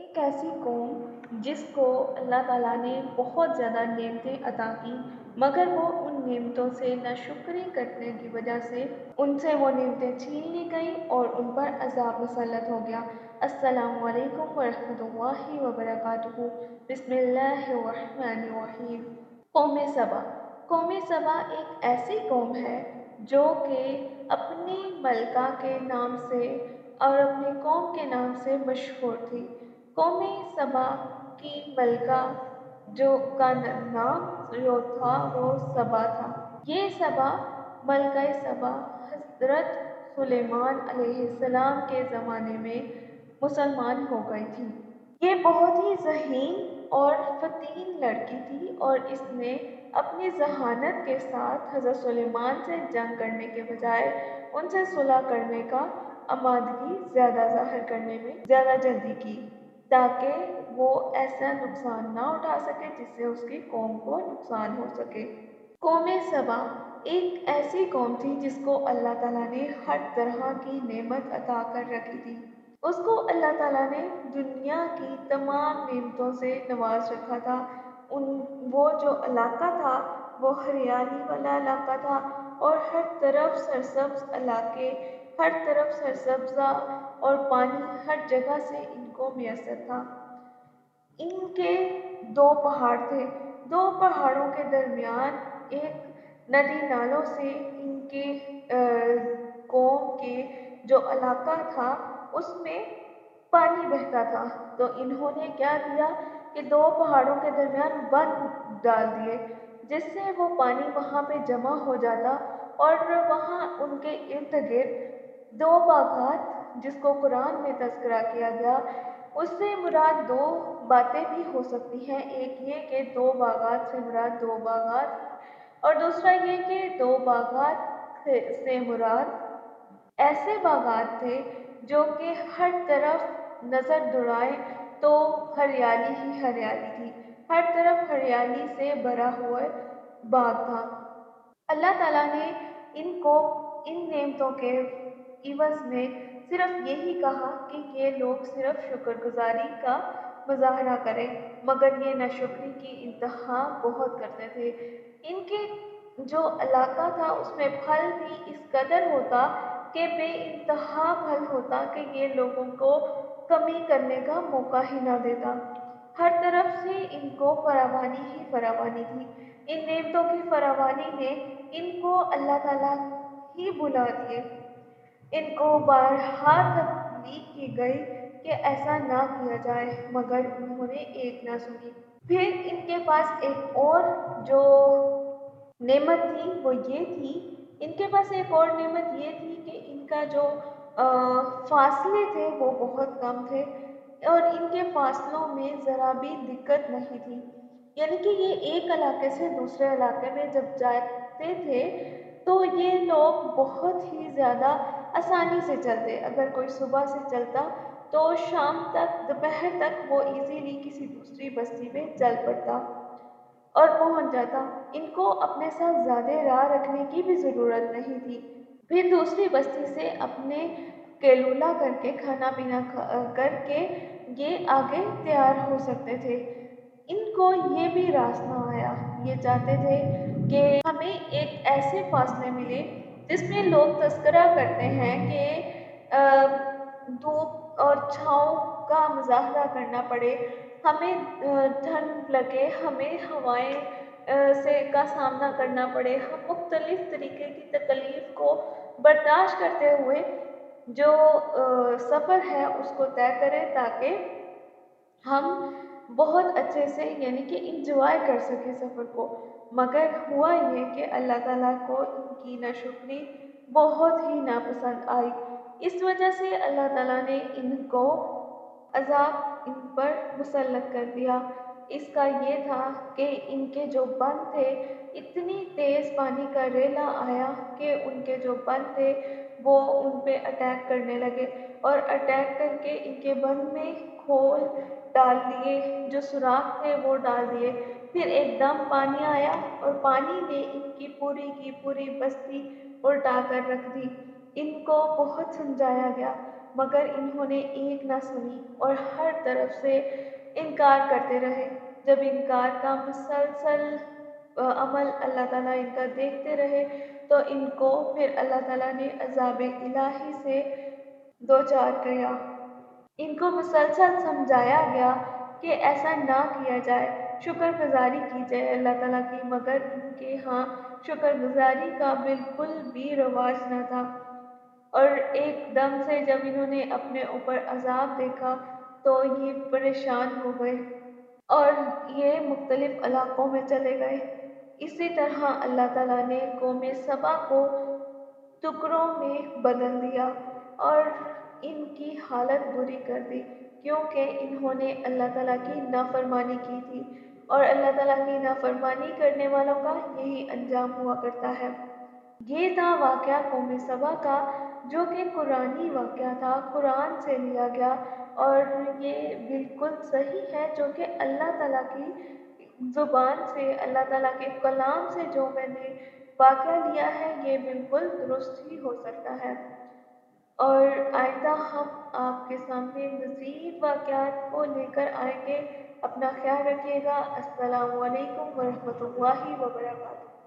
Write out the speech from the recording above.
ایک ایسی قوم جس کو اللہ تعالیٰ نے بہت زیادہ نعمتیں عطا کی، مگر وہ ان نعمتوں سے ناشکری کرنے کی وجہ سے ان سے وہ نعمتیں چھین لی گئیں اور ان پر عذاب مسلط ہو گیا۔ السلام علیکم ورحمۃ اللہ وبرکاتہ۔ بسم اللہ الرحمن الرحیم۔ قوم سبا۔ قوم سبا ایک ایسی قوم ہے جو کہ اپنی ملکہ کے نام سے اور اپنی قوم کے نام سے مشہور تھی۔ قوم سبا کی ملکہ کا نام جو تھا وہ سبا تھا۔ یہ سبا، ملکہ سبا، حضرت سلیمان علیہ السلام کے زمانے میں مسلمان ہو گئی تھی۔ یہ بہت ہی ذہین اور فتین لڑکی تھی اور اس نے اپنی ذہانت کے ساتھ حضرت سلیمان سے جنگ کرنے کے بجائے ان سے صلح کرنے کا آمادگی زیادہ ظاہر کرنے میں زیادہ جلدی کی، تاکہ وہ ایسا نقصان نہ اٹھا سکے جس سے اس کی قوم کو نقصان ہو سکے۔ قوم سبا ایک ایسی قوم تھی جس کو اللہ تعالیٰ نے ہر طرح کی نعمت عطا کر رکھی تھی۔ اس کو اللہ تعالیٰ نے دنیا کی تمام نعمتوں سے نواز رکھا تھا۔ وہ جو علاقہ تھا وہ ہریالی والا علاقہ تھا اور ہر طرف سرسبز علاقے، ہر طرف سرسبزہ اور پانی ہر جگہ سے ان کو میسر تھا۔ ان کے دو پہاڑ تھے، دو پہاڑوں کے درمیان ایک ندی نالوں سے ان کے قوم کے جو علاقہ تھا اس میں پانی بہتا تھا، تو انہوں نے کیا کیا کہ دو پہاڑوں کے درمیان بند ڈال دیے، جس سے وہ پانی وہاں پہ جمع ہو جاتا اور وہاں ان کے ارد گرد دو باغات، جس کو قرآن میں تذکرہ کیا گیا، اس سے مراد دو باتیں بھی ہو سکتی ہیں۔ ایک یہ کہ دو باغات سے مراد دو باغات، اور دوسرا یہ کہ دو باغات سے مراد ایسے باغات تھے جو کہ ہر طرف نظر دوڑائے تو ہریالی ہی ہریالی تھی، ہر طرف ہریالی سے بھرا ہوا باغ تھا۔ اللہ تعالیٰ نے ان کو ان نعمتوں کے عوض میں صرف یہی کہا کہ یہ لوگ صرف شکر گزاری کا مظاہرہ کریں، مگر یہ ناشکری کی انتہا بہت کرتے تھے۔ ان کے جو علاقہ تھا اس میں پھل بھی اس قدر ہوتا کہ بے انتہا پھل ہوتا کہ یہ لوگوں کو کمی کرنے کا موقع ہی نہ دیتا۔ ہر طرف سے ان کو فراوانی ہی فراوانی تھی۔ ان نعمتوں کی فراوانی نے ان کو اللہ تعالیٰ ہی بھلا دیے۔ ان کو بارہا تبلیغ کی گئی کہ ایسا نہ کیا جائے، مگر انہوں نے ایک نہ سنی۔ پھر ان کے پاس ایک اور جو نعمت تھی وہ یہ تھی، ان کے پاس ایک اور نعمت یہ تھی کہ ان کا جو فاصلے تھے وہ بہت کم تھے اور ان کے فاصلوں میں ذرا بھی دقت نہیں تھی، یعنی کہ یہ ایک علاقے سے دوسرے علاقے میں جب جاتے تھے تو یہ لوگ بہت ہی زیادہ آسانی سے چلتے۔ اگر کوئی صبح سے چلتا تو شام تک، دوپہر تک وہ ایزیلی کسی دوسری بستی میں چل پڑتا اور پہنچ جاتا۔ ان کو اپنے ساتھ زیادہ راہ رکھنے کی بھی ضرورت نہیں تھی۔ پھر دوسری بستی سے اپنے قیلولہ کر کے، کھانا پینا کر کے یہ آگے تیار ہو سکتے تھے۔ ان کو یہ بھی راس نہ آیا، یہ چاہتے تھے کہ ہمیں ایک ایسے فاصلے ملے جس میں لوگ تذکرہ کرتے ہیں کہ دھوپ اور چھاؤں کا مظاہرہ کرنا پڑے، ہمیں ٹھنڈ لگے، ہمیں ہوائیں کا سامنا کرنا پڑے، ہم مختلف طریقے کی تکلیف کو برداشت کرتے ہوئے جو سفر ہے اس کو طے کریں تاکہ ہم بہت اچھے سے یعنی کہ انجوائے کر سکیں سفر کو۔ مگر ہوا یہ کہ اللہ تعالیٰ کو ان کی ناشکری بہت ہی ناپسند آئی، اس وجہ سے اللہ تعالیٰ نے ان کو عذاب ان پر مسلط کر دیا۔ اس کا یہ تھا کہ ان کے جو بند تھے، اتنی تیز پانی کا ریلا آیا کہ ان کے جو بند تھے وہ ان پہ اٹیک کرنے لگے اور اٹیک کر کے ان کے بند میں کھول ڈال دیے، جو سوراخ تھے وہ ڈال دیے۔ پھر ایک دم پانی آیا اور پانی نے ان کی پوری بستی الٹا کر رکھ دی۔ ان کو بہت سمجھایا گیا مگر انہوں نے ایک نہ سنی اور ہر طرف سے انکار کرتے رہے۔ جب انکار کا مسلسل عمل اللہ تعالیٰ ان کا دیکھتے رہے تو ان کو پھر اللہ تعالیٰ نے عذاب الہی سے دوچار کیا۔ ان کو مسلسل سمجھایا گیا کہ ایسا نہ کیا جائے، شکر گزاری کی جائے اللہ تعالیٰ کی، مگر ان کے ہاں شکر گزاری کا بالکل بھی رواج نہ تھا۔ اور ایک دم سے جب انہوں نے اپنے اوپر عذاب دیکھا تو یہ پریشان ہو گئے اور یہ مختلف علاقوں میں چلے گئے۔ اسی طرح اللہ تعالیٰ نے قوم سبا کو ٹکڑوں میں بدل دیا اور ان کی حالت بری کر دی، کیونکہ انہوں نے اللہ تعالیٰ کی نافرمانی کی تھی، اور اللہ تعالیٰ کی نافرمانی کرنے والوں کا یہی انجام ہوا کرتا ہے۔ یہ تھا واقعہ قوم سبا کا، جو کہ قرآنی واقعہ تھا، قرآن سے لیا گیا، اور یہ بالکل صحیح ہے جو کہ اللہ تعالیٰ کی زبان سے، اللہ تعالیٰ کے کلام سے جو میں نے واقعہ لیا ہے یہ بالکل درست ہی ہو سکتا ہے۔ اور آئندہ ہم آپ کے سامنے مزید واقعات کو لے کر آئیں گے۔ اپنا خیال رکھیے گا۔ السلام علیکم ورحمۃ اللہ وبرکاتہ۔